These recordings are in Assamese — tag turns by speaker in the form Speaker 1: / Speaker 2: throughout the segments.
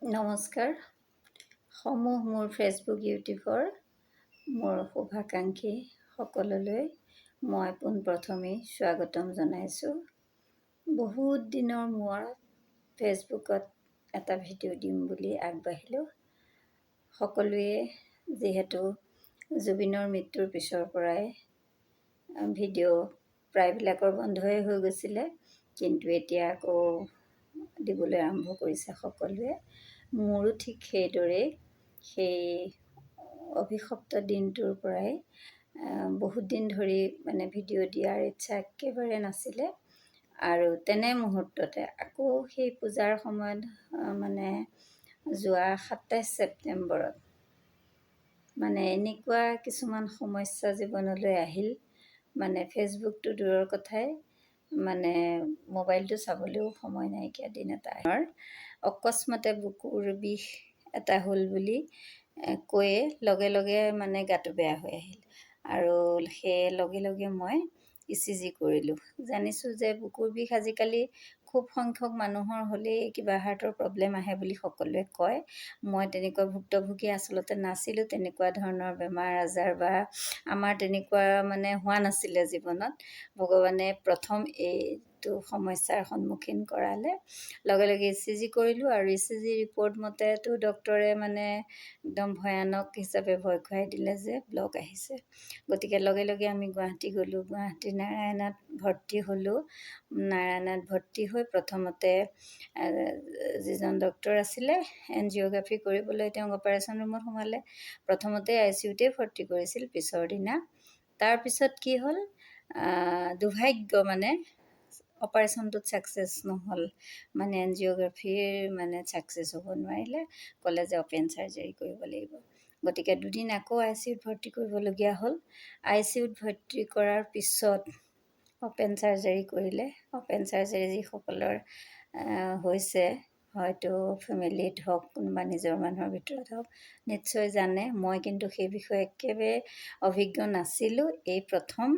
Speaker 1: নমস্কাৰ। সমূহ মোৰ ফেচবুক ইউটিউবৰ মোৰ শুভাকাংক্ষী সকললৈ মই পোনপ্ৰথমেই স্বাগতম জনাইছোঁ। বহুত দিনৰ মূৰত ফেচবুকত এটা ভিডিঅ' দিম বুলি আগবাঢ়িলোঁ। সকলোৱে যিহেতু জুবিনৰ মৃত্যুৰ পিছৰ পৰাই ভিডিঅ' প্ৰায়বিলাকৰ বন্ধই হৈ গৈছিলে, কিন্তু এতিয়া আকৌ দিবলৈ আৰম্ভ কৰিছে সকলোৱে। মোৰো ঠিক সেইদৰেই সেই অভিশপ্ত দিনটোৰ পৰাই বহুত দিন ধৰি ভিডিঅ' দিয়াৰ ইচ্ছা একেবাৰে নাছিলে। আৰু তেনে মুহূৰ্ততে আকৌ সেই পূজাৰ সময়ত যোৱা ২৭ ছেপ্টেম্বৰত এনেকুৱা কিছুমান সমস্যা জীৱনলৈ আহিল। ফেচবুকটো দূৰৰ কথাই, মোবাইলটো চাবলৈও সময় নাইকিয়া দিন এটা অকস্মাতে বুকুৰ বিষ এটা হ'ল বুলি কৈয়ে লগে লগে গাটো বেয়া হৈ আহিল। আৰু সেই লগে লগে মই ECG কৰিলোঁ। জানিছোঁ যে বুকুৰ বিষ আজিকালি খুব সংখ্যক মানুহৰ হ'লেই কিবা হাৰ্টৰ প্ৰব্লেম আহে বুলি সকলোৱে কয়। মই তেনেকুৱা ভুক্তভোগী আচলতে নাছিলোঁ। তেনেকুৱা ধৰণৰ বেমাৰ আজাৰ বা আমাৰ তেনেকুৱা হোৱা নাছিলে জীৱনত। ভগৱানে প্ৰথম এইটো সমস্যাৰ সন্মুখীন কৰালে। লগে লগে ECG কৰিলোঁ আৰু ECG ৰিপৰ্ট মতেতো ডক্তৰে একদম ভয়ানক হিচাপে ভয় খুৱাই দিলে যে ব্লক আহিছে। গতিকে লগে লগে আমি গুৱাহাটী গ'লোঁ। গুৱাহাটী নাৰায়ণত ভৰ্তি হ'লোঁ। নাৰায়ণত ভৰ্তি হৈ প্ৰথমতে যিজন ডক্তৰ আছিলে এনজিঅ'গ্ৰাফি কৰিবলৈ তেওঁক অপাৰেশ্যন ৰুমত সোমালে। প্ৰথমতে ICUতে ভৰ্তি কৰিছিল পিছৰ দিনা। তাৰপিছত কি হ'ল, দুৰ্ভাগ্য অপাৰেশ্যনটোত ছাকচেছ নহ'ল। এনজিঅ'গ্ৰাফিৰ ছাকচেছ হ'ব নোৱাৰিলে। ক'লে যে অপেন চাৰ্জাৰী কৰিব লাগিব। গতিকে দুদিন আকৌ ICUত ভৰ্তি কৰিবলগীয়া হ'ল। ICUত ভৰ্তি কৰাৰ পিছত অপেন চাৰ্জাৰী কৰিলে। অপেন চাৰ্জাৰী যিসকলৰ হৈছে, হয়তো ফেমিলিত হওক, কোনোবা নিজৰ মানুহৰ ভিতৰত হওক, নিশ্চয় জানে। মই কিন্তু সেই বিষয়ে একেবাৰে অভিজ্ঞ নাছিলোঁ, এই প্ৰথম।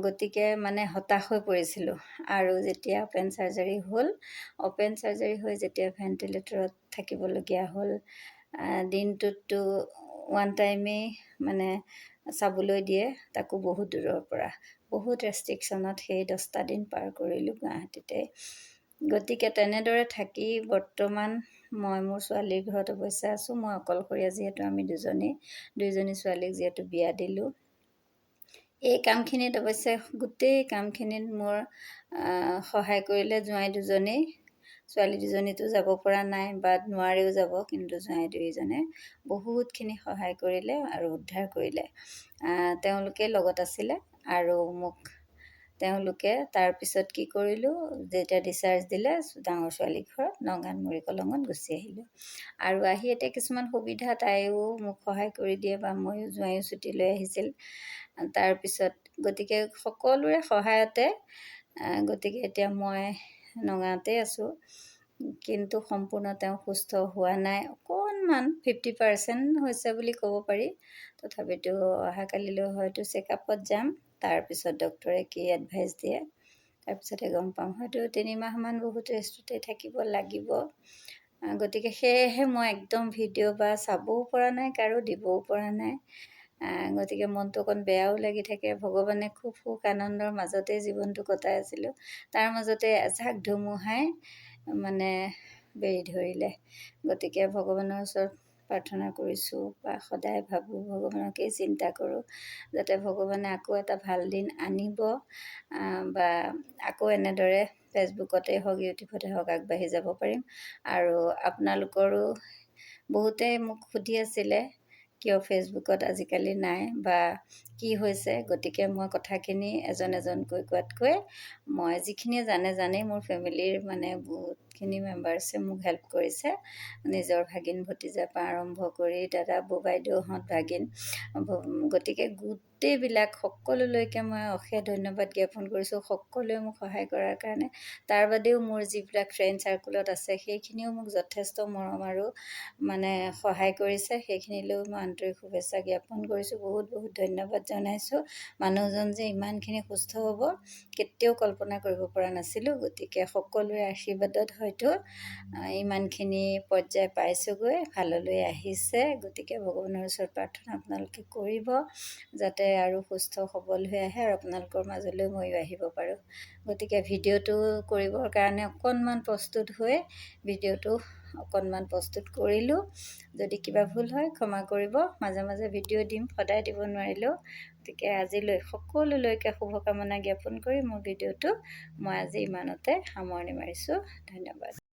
Speaker 1: গতিকে হতাশ হৈ পৰিছিলোঁ। আৰু যেতিয়া অপেন চাৰ্জাৰী হ'ল, অপেন চাৰ্জাৰী হৈ যেতিয়া ভেণ্টিলেটৰত থাকিবলগীয়া হ'ল, দিনটোততো ওৱান টাইমেই চাবলৈ দিয়ে, তাকো বহুত দূৰৰ পৰা। বহুত ৰেষ্ট্ৰিকশ্যনত সেই 10টা দিন পাৰ কৰিলোঁ গুৱাহাটীতে। গতিকে তেনেদৰে থাকি বৰ্তমান মই মোৰ ছোৱালীৰ ঘৰত অৱশ্যে আছোঁ। মই অকলশৰীয়া যিহেতু, আমি দুইজনী ছোৱালীক যিহেতু বিয়া দিলোঁ। এই কামখিনিত অৱশ্যে গোটেই কামখিনিত মোৰ সহায় কৰিলে জোঁৱাই দুজনেই। ছোৱালী দুজনীতো যাব পৰা নাই বা নোৱাৰেও যাব, কিন্তু জোঁৱাই দুয়োজনে বহুতখিনি সহায় কৰিলে আৰু উদ্ধাৰ কৰিলে। তেওঁলোকে লগত আছিলে আৰু তেওঁলোকে তাৰপিছত কি কৰিলোঁ, যেতিয়া ডিচাৰ্জ দিলে ডাঙৰ ছোৱালীৰ ঘৰত নগাঁৱত মুৰী কলঙত গুচি আহিলোঁ। আৰু আহি এতিয়া কিছুমান সুবিধা তাইও মোক সহায় কৰি দিয়ে বা ময়ো, জোঁৱাইও ছুটি লৈ আহিছিল। তাৰপিছত গতিকে সকলোৰে সহায়তে গতিকে এতিয়া মই নগাঁৱতে আছোঁ। কিন্তু সম্পূৰ্ণ তেওঁ সুস্থ হোৱা নাই। অকণমান 50% হৈছে বুলি ক'ব পাৰি। তথাপিতো অহাকালিলৈ হয়তো চেকআপত যাম। তাৰপিছত ডক্তৰে কি এডভাইচ দিয়ে তাৰপিছতে গম পাম। হয়তো 3 মাহমান বহুত ৰেষ্টতে থাকিব লাগিব। গতিকে সেয়েহে মই একদম ভিডিঅ' বা চাবও পৰা নাই, কাৰো দিবও পৰা নাই। গতিকে মনটো অকণ বেয়াও লাগি থাকে। ভগৱানে খুব সুখ আনন্দৰ মাজতেই জীৱনটো কটাই আছিলোঁ। তাৰ মাজতে এজাক ধুমুহাই বেৰি ধৰিলে। গতিকে ভগৱানৰ ওচৰত প্ৰাৰ্থনা কৰিছোঁ বা সদায় ভাবোঁ, ভগৱানকেই চিন্তা কৰোঁ, যাতে ভগৱানে আকৌ এটা ভাল দিন আনিব বা আকৌ এনেদৰে ফেচবুকতে হওক, ইউটিউবতে হওক আগবাঢ়ি যাব পাৰিম। আৰু আপোনালোকৰো বহুতেই মোক সুধি আছিলে, কিয় ফেচবুকত আজিকালি নাই বা কি হৈছে। গতিকে মই কথাখিনি এজন এজনকৈ কোৱাতকৈ মই যিখিনিয়ে জানেই। মোৰ ফেমিলিৰ বহুতখিনি মেম্বাৰ্ছে মোক হেল্প কৰিছে। নিজৰ ভাগিন ভতিজাৰ পৰা আৰম্ভ কৰি দাদা বৌ বাইদেউহঁত ভাগিন। গতিকে গোটেইবিলাক সকলোলৈকে মই অশেষ ধন্যবাদ জ্ঞাপন কৰিছোঁ। সকলোৱে মোক সহায় কৰাৰ কাৰণে। তাৰ বাদেও মোৰ যিবিলাক ফ্ৰেণ্ড চাৰ্কুলত আছে সেইখিনিও মোক যথেষ্ট মৰম আৰু মানে সহায় কৰিছে। সেইখিনিলৈও মই আন্তৰিক শুভেচ্ছা জ্ঞাপন কৰিছোঁ। বহুত বহুত ধন্যবাদ জনাইছোঁ। মানুহজন যে ইমানখিনি সুস্থ হ'ব কেতিয়াও কল্পনা কৰিব পৰা নাছিলোঁ। গতিকে সকলোৰে আশীৰ্বাদত হয়তো ইমানখিনি পৰ্যায় পাইছোঁগৈ, ভাললৈ আহিছে। গতিকে ভগৱানৰ ওচৰত প্ৰাৰ্থনা আপোনালোকে কৰিব যাতে আৰু সুস্থ সবল হৈ আহে আৰু আপোনালোকৰ মাজলৈ ময়ো আহিব পাৰোঁ। গতিকে ভিডিঅ'টো কৰিবৰ কাৰণে অকণমান প্ৰস্তুত হৈ ভিডিঅ'টো অকণমান প্ৰস্তুত কৰিলোঁ। যদি কিবা ভুল হয় ক্ষমা কৰিব। মাজে মাজে ভিডিঅ' দিম, সদায় দিব নোৱাৰিলেও। গতিকে আজিলৈ সকলোলৈকে শুভকামনা জ্ঞাপন কৰি মোৰ ভিডিঅ'টো মই আজি ইমানতে সামৰণি মাৰিছোঁ। ধন্যবাদ।